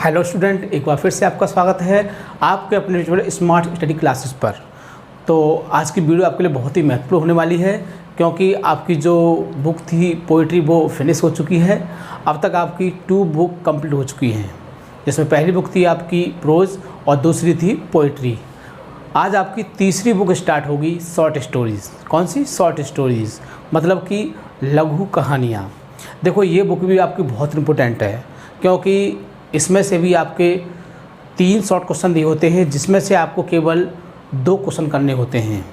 Hello student, एक बार फिर से आपका स्वागत है आपके अपने स्मार्ट स्टडी क्लासेस पर। तो आज की वीडियो आपके लिए बहुत ही महत्वपूर्ण होने वाली है, क्योंकि आपकी जो बुक थी पोइट्री वो फिनिश हो चुकी है। अब तक आपकी 2 बुक कंप्लीट हो चुकी हैं, जिसमें पहली बुक थी आपकी प्रोज और दूसरी थी पोइट्री। आज आपकी तीसरी बुक स्टार्ट होगी, शॉर्ट स्टोरीज़। कौन सी? शॉर्ट स्टोरीज़, मतलब कि लघु कहानियाँ। देखो, ये बुक भी आपकी बहुत इम्पोर्टेंट है, क्योंकि इसमें से भी आपके 3 शॉर्ट क्वेश्चन दिए होते हैं, जिसमें से आपको केवल 2 क्वेश्चन करने होते हैं।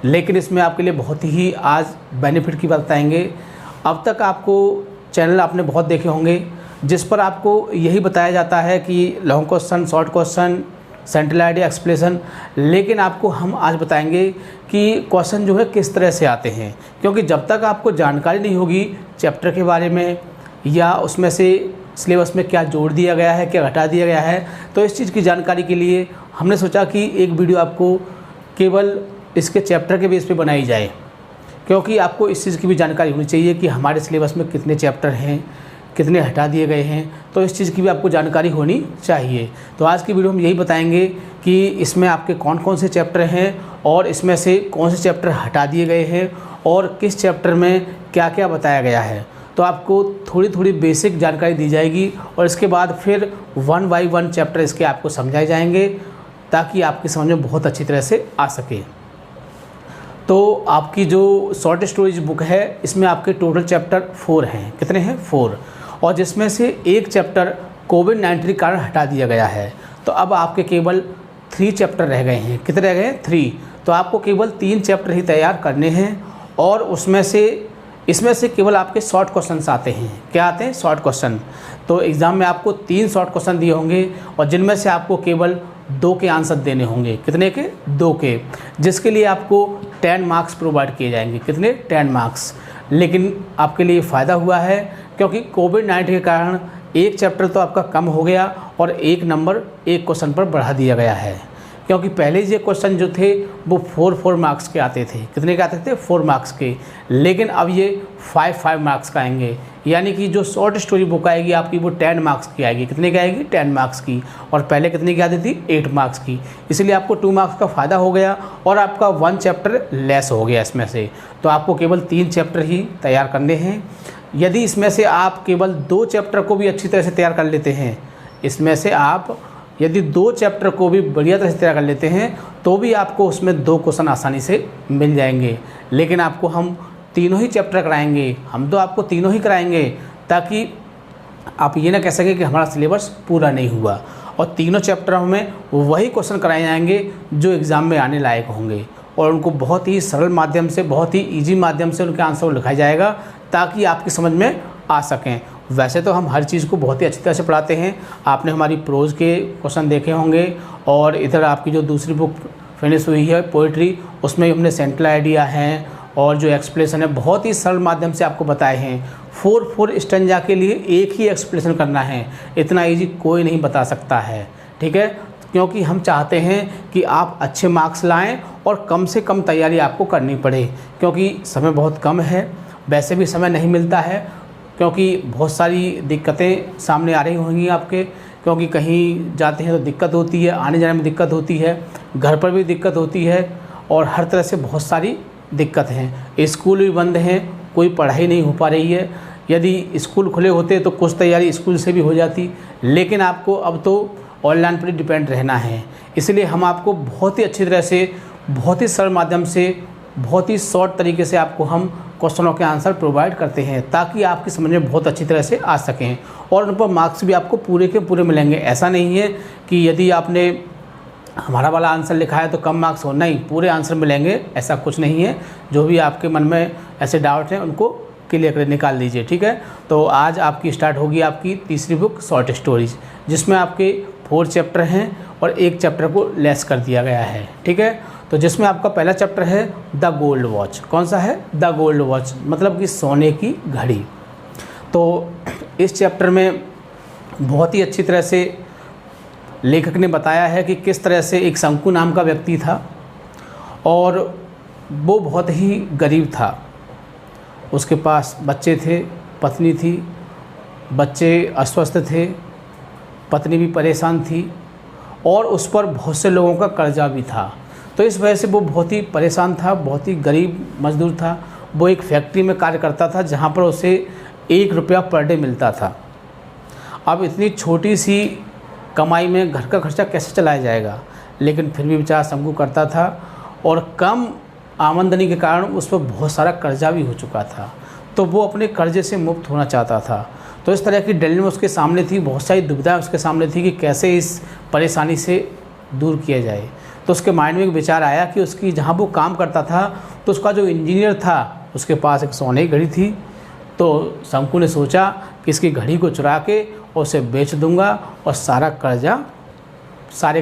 लेकिन इसमें आपके लिए बहुत ही आज बेनिफिट की बात बताएंगे। अब तक आपको चैनल आपने बहुत देखे होंगे, जिस पर आपको यही बताया जाता है कि long question, short question, central idea, explanation. लेकिन आपको हम आज बताएंगे कि क्वेश्चन जो है किस तरह से आते हैं, क्योंकि जब तक आपको जानकारी नहीं होगी चैप्टर के बारे में या उसमें से सिलेबस में क्या जोड़ दिया गया है, क्या घटा दिया गया है, तो इस चीज़ की जानकारी के लिए हमने सोचा कि एक वीडियो आपको केवल इसके चैप्टर के बेस पे बनाई जाए, क्योंकि आपको इस चीज़ की भी जानकारी होनी चाहिए कि हमारे सिलेबस में कितने चैप्टर हैं, कितने हटा दिए गए हैं। तो इस चीज़ की भी आपको जानकारी होनी चाहिए। तो आज की वीडियो हम यही बताएंगे कि इसमें आपके कौन कौन से चैप्टर हैं और इसमें से कौन से चैप्टर हटा दिए गए हैं और किस चैप्टर में क्या क्या बताया गया है। तो आपको थोड़ी थोड़ी बेसिक जानकारी दी जाएगी और इसके बाद फिर 1 बाय 1 चैप्टर इसके आपको समझाए जाएंगे, ताकि आपकी समझ में बहुत अच्छी तरह से आ सके। तो आपकी जो शॉर्ट स्टोरीज बुक है, इसमें आपके टोटल चैप्टर 4 हैं। कितने हैं? 4। और जिसमें से एक चैप्टर कोविड-19 के कारण हटा दिया गया है। तो अब आपके केवल 3 चैप्टर रह गए हैं। कितने रह गए हैं? 3। तो आपको केवल 3 चैप्टर ही तैयार करने हैं और इसमें से केवल आपके शॉर्ट क्वेश्चंस आते हैं। क्या आते हैं? Short question. तो एग्ज़ाम में आपको 3 शॉर्ट क्वेश्चन दिए होंगे और जिनमें से आपको केवल 2 के आंसर देने होंगे। कितने के? 2 के, जिसके लिए आपको 10 मार्क्स प्रोवाइड किए जाएंगे। कितने? 10 मार्क्स। लेकिन आपके लिए फ़ायदा हुआ है, क्योंकि कोविड-19 के कारण एक चैप्टर तो आपका कम हो गया और 1 नंबर एक क्वेश्चन पर बढ़ा दिया गया है। क्योंकि पहले ये क्वेश्चन जो थे वो 4 मार्क्स के आते थे। कितने के आते थे? 4 मार्क्स के। लेकिन अब ये 5 मार्क्स का आएंगे, यानी कि जो शॉर्ट स्टोरी बुक आएगी आपकी वो 10 मार्क्स की आएगी। कितने की आएगी? 10 मार्क्स की। और पहले कितने की आती थी? 8 मार्क्स की। इसलिए आपको 2 मार्क्स का फ़ायदा हो गया और आपका 1 चैप्टर लेस हो गया इसमें से। तो आपको केवल 3 चैप्टर ही तैयार करने हैं। यदि इसमें से आप केवल 2 चैप्टर को भी अच्छी तरह से तैयार कर लेते हैं, इसमें से आप यदि 2 चैप्टर को भी बढ़िया तरह से तैयार कर लेते हैं, तो भी आपको उसमें 2 क्वेश्चन आसानी से मिल जाएंगे। लेकिन आपको हम तीनों ही चैप्टर कराएंगे, हम तो आपको तीनों ही कराएंगे, ताकि आप ये ना कह सकें कि हमारा सिलेबस पूरा नहीं हुआ। और तीनों चैप्टरों में वही क्वेश्चन कराए जाएंगे जो एग्ज़ाम में आने लायक होंगे, और उनको बहुत ही सरल माध्यम से, बहुत ही ईजी माध्यम से उनके आंसर लिखाया जाएगा, ताकि आपकी समझ में आ सकें। वैसे तो हम हर चीज़ को बहुत ही अच्छी तरह से पढ़ाते हैं। आपने हमारी प्रोज के क्वेश्चन देखे होंगे, और इधर आपकी जो दूसरी बुक फिनिश हुई है पोइट्री, उसमें हमने सेंट्रल आइडिया हैं और जो एक्सप्लेनेशन है बहुत ही सरल माध्यम से आपको बताए हैं। 4 स्टेंजा के लिए एक ही एक्सप्लेनेशन करना है, इतना ईजी कोई नहीं बता सकता है। ठीक है, क्योंकि हम चाहते हैं कि आप अच्छे मार्क्स लाएँ और कम से कम तैयारी आपको करनी पड़े, क्योंकि समय बहुत कम है। वैसे भी समय नहीं मिलता है, क्योंकि बहुत सारी दिक्कतें सामने आ रही होंगी आपके, क्योंकि कहीं जाते हैं तो दिक्कत होती है, आने जाने में दिक्कत होती है, घर पर भी दिक्कत होती है, और हर तरह से बहुत सारी दिक्कत हैं। स्कूल भी बंद हैं, कोई पढ़ाई नहीं हो पा रही है। यदि स्कूल खुले होते तो कुछ तैयारी स्कूल से भी हो जाती, लेकिन आपको अब तो ऑनलाइन पर डिपेंड रहना है। इसलिए हम आपको बहुत ही अच्छी तरह से, बहुत ही सरल माध्यम से, बहुत ही शॉर्ट तरीके से आपको हम क्वेश्चनों के आंसर प्रोवाइड करते हैं, ताकि आपकी समझ में बहुत अच्छी तरह से आ सकें और उन पर मार्क्स भी आपको पूरे के पूरे मिलेंगे। ऐसा नहीं है कि यदि आपने हमारा वाला आंसर लिखा है तो कम मार्क्स हो, नहीं, पूरे आंसर मिलेंगे, ऐसा कुछ नहीं है। जो भी आपके मन में ऐसे डाउट हैं उनको क्लियर कर निकाल दीजिए। ठीक है, तो आज आपकी स्टार्ट होगी आपकी तीसरी बुक शॉर्ट स्टोरीज, जिसमें आपके 4 चैप्टर हैं और एक चैप्टर को लेस कर दिया गया है। ठीक है, तो जिसमें आपका पहला चैप्टर है द गोल्ड वॉच। कौन सा है? द गोल्ड वॉच, मतलब कि सोने की घड़ी। तो इस चैप्टर में बहुत ही अच्छी तरह से लेखक ने बताया है कि किस तरह से एक शंकु नाम का व्यक्ति था और वो बहुत ही गरीब था। उसके पास बच्चे थे, पत्नी थी, बच्चे अस्वस्थ थे पत्नी भी परेशान थी और उस पर बहुत से लोगों का कर्जा भी था। तो इस वजह से वो बहुत ही परेशान था, बहुत ही गरीब मजदूर था। वो एक फैक्ट्री में कार्य करता था जहाँ पर उसे 1 रुपया पर डे मिलता था। अब इतनी छोटी सी कमाई में घर का खर्चा कैसे चलाया जाएगा, लेकिन फिर भी बेचारा शंकु करता था और कम आमदनी के कारण उस पर बहुत सारा कर्जा भी हो चुका था। तो वो अपने कर्जे से मुक्त होना चाहता था। तो इस तरह की डिलेमा उसके सामने थी, बहुत सारी दुविधाएं उसके सामने थी कि कैसे इस परेशानी से दूर किया जाए। तो उसके माइंड में एक विचार आया कि उसकी जहाँ वो काम करता था तो उसका जो इंजीनियर था उसके पास एक सोने की घड़ी थी। तो शंकु ने सोचा कि इसकी घड़ी को चुरा के और उसे बेच दूंगा और सारे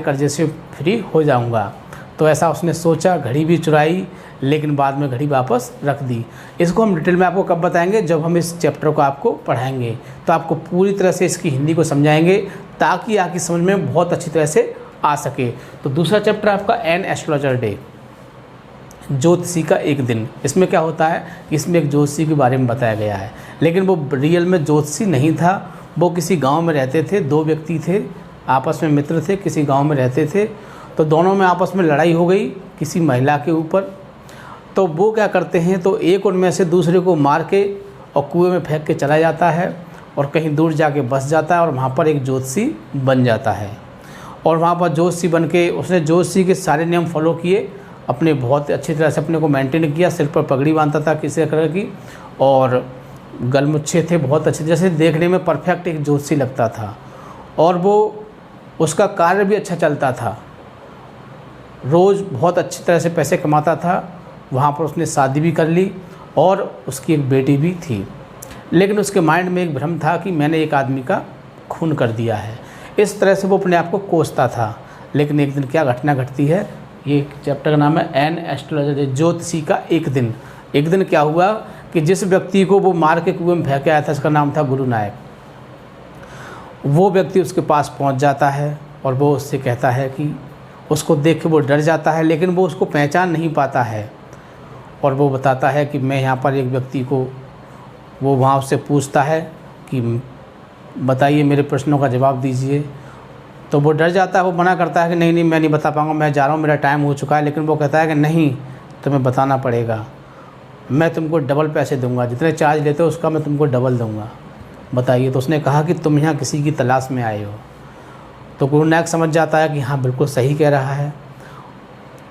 कर्जे से फ्री हो जाऊंगा। तो ऐसा उसने सोचा, घड़ी भी चुराई, लेकिन बाद में घड़ी वापस रख दी। इसको हम डिटेल में आपको कब बताएंगे, जब हम इस चैप्टर को आपको पढ़ाएंगे तो आपको पूरी तरह से इसकी हिंदी को समझाएंगे ताकि आपकी समझ में बहुत अच्छी तरह से आ सके। तो दूसरा चैप्टर आपका एन एस्ट्रोलॉजर डे, ज्योतिषी का एक दिन। इसमें क्या होता है, इसमें एक ज्योतिषी के बारे में बताया गया है, लेकिन वो रियल में ज्योतिषी नहीं था। वो किसी गांव में रहते थे, 2 व्यक्ति थे, आपस में मित्र थे, किसी गांव में रहते थे। तो दोनों में आपस में लड़ाई हो गई किसी महिला के ऊपर। तो वो क्या करते हैं, तो एक उनमें से दूसरे को मार के और कुएं में फेंक के चला जाता है और कहीं दूर जाके बस जाता है और वहाँ पर एक ज्योतिषी बन जाता है। और वहाँ पर ज्योतिषी बन के उसने ज्योतिषी के सारे नियम फॉलो किए, अपने बहुत अच्छी तरह से अपने को मेंटेन किया। सिर पर पगड़ी बांधता था किसी कलर की और गलमुच्छे थे, बहुत अच्छे, जैसे देखने में परफेक्ट एक ज्योतिषी लगता था। और वो उसका कार्य भी अच्छा चलता था, रोज़ बहुत अच्छी तरह से पैसे कमाता था। वहाँ पर उसने शादी भी कर ली और उसकी एक बेटी भी थी। लेकिन उसके माइंड में एक भ्रम था कि मैंने एक आदमी का खून कर दिया है। इस तरह से वो अपने आप को कोसता था। लेकिन एक दिन क्या घटना घटती है, ये चैप्टर का नाम है एन एस्ट्रोलॉजर, ज्योतिषी का एक दिन। एक दिन क्या हुआ कि जिस व्यक्ति को वो मार के कुएं में फेंक आया था, उसका नाम था गुरु नायक। वो व्यक्ति उसके पास पहुंच जाता है और वो उससे कहता है कि उसको देख के वो डर जाता है, लेकिन वो उसको पहचान नहीं पाता है। और वो बताता है कि मैं यहाँ पर एक व्यक्ति को, वो वहाँ उससे पूछता है कि बताइए, मेरे प्रश्नों का जवाब दीजिए। तो वो डर जाता है, वो मना करता है कि नहीं मैं नहीं बता पाऊँगा, मैं जा रहा हूँ, मेरा टाइम हो चुका है। लेकिन वो कहता है कि नहीं, तुम्हें बताना पड़ेगा, मैं तुमको डबल पैसे दूंगा, जितने चार्ज लेते हो उसका मैं तुमको डबल दूंगा, बताइए। तो उसने कहा कि तुम यहाँ किसी की तलाश में आए हो। तो गुरु नायक समझ जाता है कि हाँ बिल्कुल सही कह रहा है।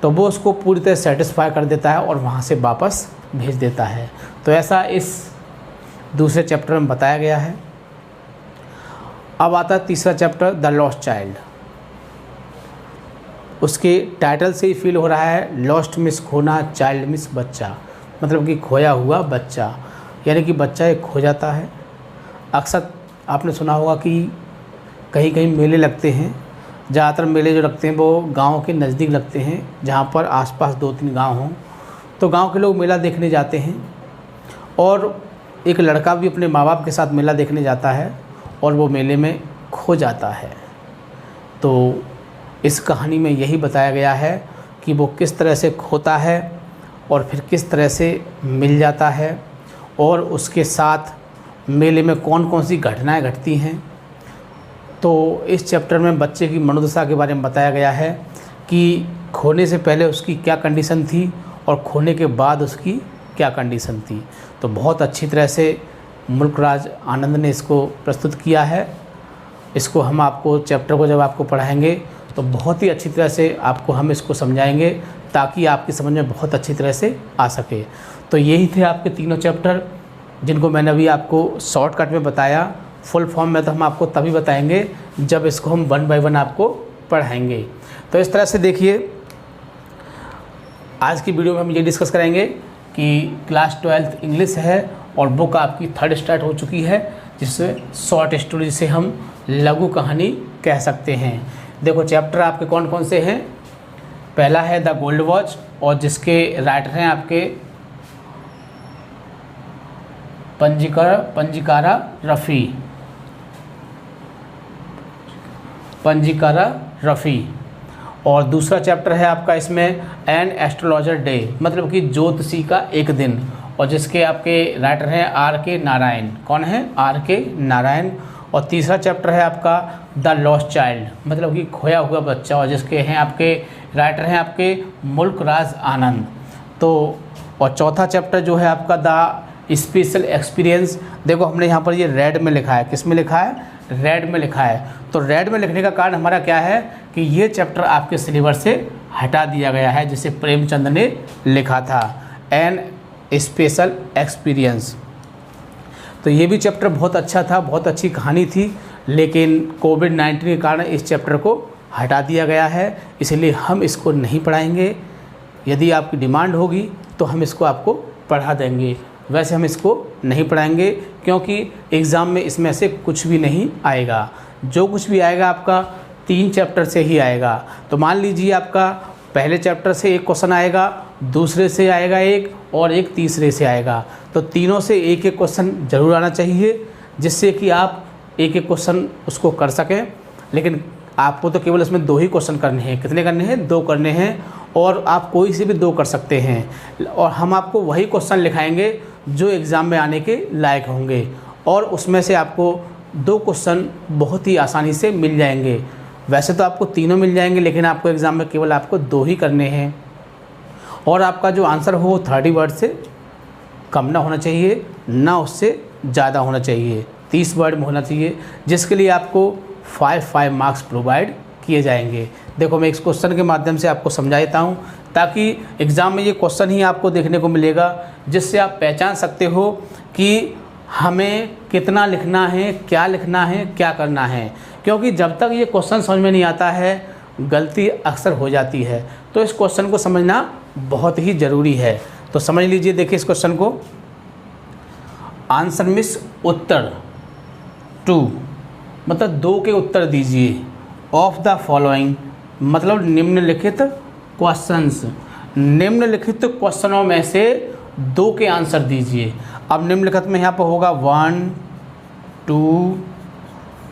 तो वो उसको पूरी तरह सेटिस्फाई कर देता है और वहाँ से वापस भेज देता है। तो ऐसा इस दूसरे चैप्टर में बताया गया है। अब आता है तीसरा चैप्टर, द लॉस्ट चाइल्ड। उसके टाइटल से ही फील हो रहा है, लॉस्ट मिस खोना, चाइल्ड मिस बच्चा, मतलब कि खोया हुआ बच्चा, यानी कि बच्चा एक खो जाता है। अक्सर आपने सुना होगा कि कहीं कहीं मेले लगते हैं, ज़्यादातर मेले जो लगते हैं वो गांव के नज़दीक लगते हैं, जहां पर आसपास 2-3 गांव हों। तो गांव के लोग मेला देखने जाते हैं और एक लड़का भी अपने माँ बाप के साथ मेला देखने जाता है और वो मेले में खो जाता है। तो इस कहानी में यही बताया गया है कि वो किस तरह से खोता है और फिर किस तरह से मिल जाता है और उसके साथ मेले में कौन कौन सी घटनाएं घटती हैं। तो इस चैप्टर में बच्चे की मनोदशा के बारे में बताया गया है कि खोने से पहले उसकी क्या कंडीशन थी और खोने के बाद उसकी क्या कंडीशन थी। तो बहुत अच्छी तरह से मुल्कराज आनंद ने इसको प्रस्तुत किया है। इसको हम आपको चैप्टर को जब आपको पढ़ाएंगे तो बहुत ही अच्छी तरह से आपको हम इसको समझाएंगे ताकि आपकी समझ में बहुत अच्छी तरह से आ सके। तो यही थे आपके तीनों चैप्टर जिनको मैंने अभी आपको शॉर्टकट में बताया। फुल फॉर्म में तो हम आपको तभी बताएंगे जब इसको हम 1 बाय 1 आपको पढ़ाएंगे। तो इस तरह से देखिए, आज की वीडियो में हम ये डिस्कस करेंगे कि क्लास 12th इंग्लिश है और बुक आपकी 3rd स्टार्ट हो चुकी है, जिससे शॉर्ट स्टोरी से हम लघु कहानी कह सकते हैं। देखो चैप्टर आपके कौन कौन से हैं। पहला है द गोल्ड वॉच और जिसके राइटर हैं आपके पंजीकारा रफ़ी। और दूसरा चैप्टर है आपका इसमें एन एस्ट्रोलॉजर डे, मतलब कि ज्योतिषी का एक दिन, और जिसके आपके राइटर हैं आर के नारायण। कौन है? आर के नारायण। और तीसरा चैप्टर है आपका द लॉस्ट चाइल्ड, मतलब कि खोया हुआ बच्चा, और जिसके हैं आपके राइटर हैं आपके मुल्क राज आनंद। तो और चौथा चैप्टर जो है आपका द स्पेशल एक्सपीरियंस। देखो हमने यहाँ पर ये रेड में लिखा है, किस में लिखा है, रेड में लिखा है। तो रेड में लिखने का कारण हमारा क्या है कि ये चैप्टर आपके सिलेबस से हटा दिया गया है, जिसे प्रेमचंद ने लिखा था, एन स्पेशल एक्सपीरियंस। तो ये भी चैप्टर बहुत अच्छा था, बहुत अच्छी कहानी थी, लेकिन कोविड-19 के कारण इस चैप्टर को हटा दिया गया है, इसलिए हम इसको नहीं पढ़ाएंगे। यदि आपकी डिमांड होगी तो हम इसको आपको पढ़ा देंगे, वैसे हम इसको नहीं पढ़ाएंगे क्योंकि एग्ज़ाम में इसमें से कुछ भी नहीं आएगा। जो कुछ भी आएगा आपका 3 चैप्टर से ही आएगा। तो मान लीजिए आपका पहले चैप्टर से एक क्वेश्चन आएगा, दूसरे से आएगा एक, और एक तीसरे से आएगा। तो तीनों से एक एक क्वेश्चन ज़रूर आना चाहिए, जिससे कि आप एक एक क्वेश्चन उसको कर सकें। लेकिन आपको तो केवल इसमें 2 ही क्वेश्चन करने हैं। कितने करने हैं? 2 करने हैं, और आप कोई से भी 2 कर सकते हैं। और हम आपको वही क्वेश्चन लिखाएंगे जो एग्ज़ाम में आने के लायक होंगे, और उसमें से आपको 2 क्वेश्चन बहुत ही आसानी से मिल जाएंगे। वैसे तो आपको तीनों मिल जाएंगे, लेकिन आपको एग्ज़ाम में केवल आपको 2 ही करने हैं। और आपका जो आंसर हो वो 30 वर्ड से कम ना होना चाहिए, ना उससे ज़्यादा होना चाहिए, 30 वर्ड में होना चाहिए, जिसके लिए आपको 5 मार्क्स प्रोवाइड किए जाएंगे। देखो मैं इस क्वेश्चन के माध्यम से आपको समझा देता हूँ, ताकि एग्ज़ाम में ये क्वेश्चन ही आपको देखने को मिलेगा, जिससे आप पहचान सकते हो कि हमें कितना लिखना है, क्या लिखना है, क्या करना है। क्योंकि जब तक ये क्वेश्चन समझ में नहीं आता है, गलती अक्सर हो जाती है। तो इस क्वेश्चन को समझना बहुत ही ज़रूरी है। तो समझ लीजिए, देखिए इस क्वेश्चन को, आंसर मिस उत्तर 2, मतलब 2 के उत्तर दीजिए, ऑफ द फॉलोइंग, मतलब निम्नलिखित क्वेश्चंस, निम्नलिखित क्वेश्चनों में से 2 के आंसर दीजिए। अब निम्नलिखित में यहाँ पर होगा 1 2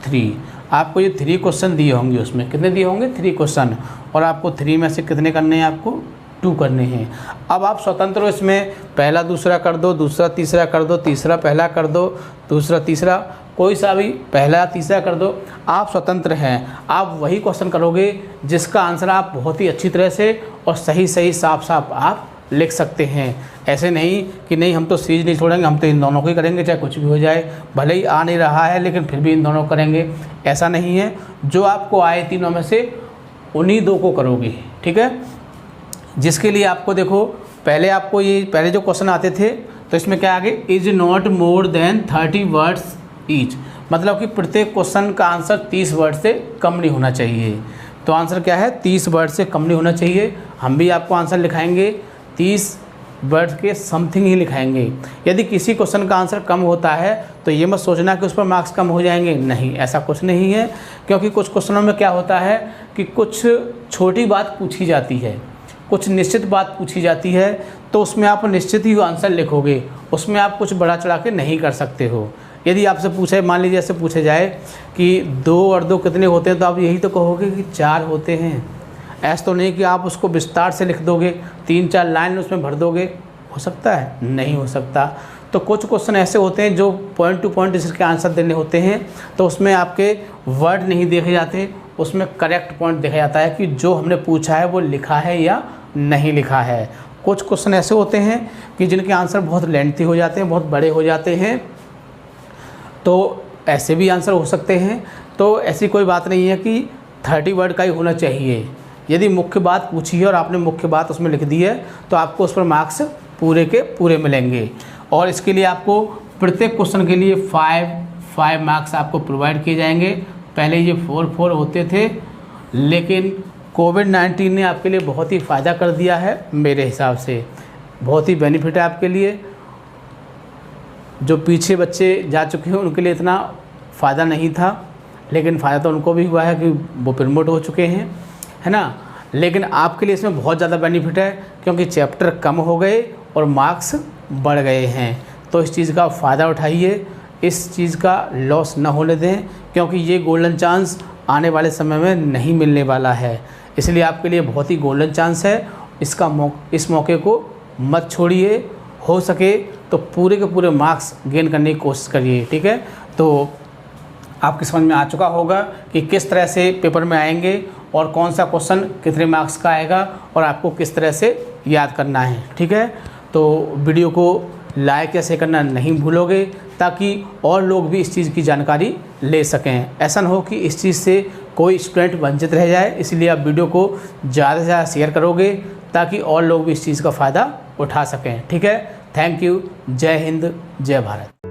3, आपको ये 3 क्वेश्चन दिए होंगे। उसमें कितने दिए होंगे? 3 क्वेश्चन, और आपको 3 में से कितने करने हैं? आपको 2 करने हैं। अब आप स्वतंत्र हो, इसमें पहला दूसरा कर दो, दूसरा तीसरा कर दो, तीसरा पहला कर दो, दूसरा तीसरा, कोई सा भी पहला तीसरा कर दो, आप स्वतंत्र हैं। आप वही क्वेश्चन करोगे जिसका आंसर आप बहुत ही अच्छी तरह से और सही सही साफ साफ आप लिख सकते हैं। ऐसे नहीं कि नहीं हम तो सीरीज नहीं छोड़ेंगे, हम तो इन दोनों को ही करेंगे, चाहे कुछ भी हो जाए, भले ही आ नहीं रहा है लेकिन फिर भी इन दोनों करेंगे, ऐसा नहीं है। जो आपको आए तीनों में से उन्हीं 2 को करोगे, ठीक है। जिसके लिए आपको देखो, पहले आपको ये पहले जो क्वेश्चन आते थे तो इसमें क्या आगे, is not more than 30 words each, मतलब कि प्रत्येक क्वेश्चन का आंसर 30 वर्ड से कम नहीं होना चाहिए। तो आंसर क्या है? 30 वर्ड से कम नहीं होना चाहिए। हम भी आपको आंसर लिखाएंगे 30 वर्ड के समथिंग ही लिखाएंगे। यदि किसी क्वेश्चन का आंसर कम होता है तो ये मत सोचना कि उस पर मार्क्स कम हो जाएंगे, नहीं, ऐसा कुछ नहीं है। क्योंकि कुछ क्वेश्चनों में क्या होता है कि कुछ छोटी बात पूछी जाती है, कुछ निश्चित बात पूछी जाती है, तो उसमें आप निश्चित ही आंसर लिखोगे, उसमें आप कुछ बढ़ा चढ़ा के नहीं कर सकते हो। यदि आपसे पूछे, मान लीजिए ऐसे पूछे जाए कि 2 और 2 कितने होते हैं, तो आप यही तो कहोगे कि 4 होते हैं। ऐसा तो नहीं कि आप उसको विस्तार से लिख दोगे, 3-4 लाइन उसमें भर दोगे, हो सकता है? नहीं हो सकता। तो कुछ क्वेश्चन ऐसे होते हैं जो पॉइंट टू पॉइंट इसके आंसर देने होते हैं, तो उसमें आपके वर्ड नहीं देखे जाते, उसमें करेक्ट पॉइंट देखा जाता है कि जो हमने पूछा है वो लिखा है या नहीं लिखा है। कुछ क्वेश्चन ऐसे होते हैं कि जिनके आंसर बहुत लेंथी हो जाते हैं, बहुत बड़े हो जाते हैं, तो ऐसे भी आंसर हो सकते हैं। तो ऐसी कोई बात नहीं है कि 30 वर्ड का ही होना चाहिए। यदि मुख्य बात पूछी है और आपने मुख्य बात उसमें लिख दी है तो आपको उस पर मार्क्स पूरे के पूरे मिलेंगे। और इसके लिए आपको प्रत्येक क्वेश्चन के लिए 5 मार्क्स आपको प्रोवाइड किए जाएंगे। पहले ये 4 होते थे, लेकिन कोविड-19 ने आपके लिए बहुत ही फ़ायदा कर दिया है। मेरे हिसाब से बहुत ही बेनिफिट है आपके लिए। जो पीछे बच्चे जा चुके हैं उनके लिए इतना फ़ायदा नहीं था, लेकिन फ़ायदा तो उनको भी हुआ है कि वो प्रमोट हो चुके हैं, है ना। लेकिन आपके लिए इसमें बहुत ज़्यादा बेनिफिट है, क्योंकि चैप्टर कम हो गए और मार्क्स बढ़ गए हैं। तो इस चीज़ का फ़ायदा उठाइए, इस चीज़ का लॉस न होने दें, क्योंकि ये गोल्डन चांस आने वाले समय में नहीं मिलने वाला है। इसलिए आपके लिए बहुत ही गोल्डन चांस है। इस मौके को मत छोड़िए। हो सके तो पूरे के पूरे मार्क्स गेन करने की कोशिश करिए, ठीक है। तो आपकी समझ में आ चुका होगा कि किस तरह से पेपर में आएंगे और कौन सा क्वेश्चन कितने मार्क्स का आएगा और आपको किस तरह से याद करना है। ठीक है, तो वीडियो को लाइक या शेयर करना नहीं भूलोगे ताकि और लोग भी इस चीज़ की जानकारी ले सकें। ऐसा न हो कि इस चीज़ से कोई स्टूडेंट वंचित रह जाए, इसलिए आप वीडियो को ज़्यादा से ज़्यादा शेयर करोगे ताकि और लोग भी इस चीज़ का फ़ायदा उठा सकें। ठीक है, थैंक यू। जय हिंद, जय भारत।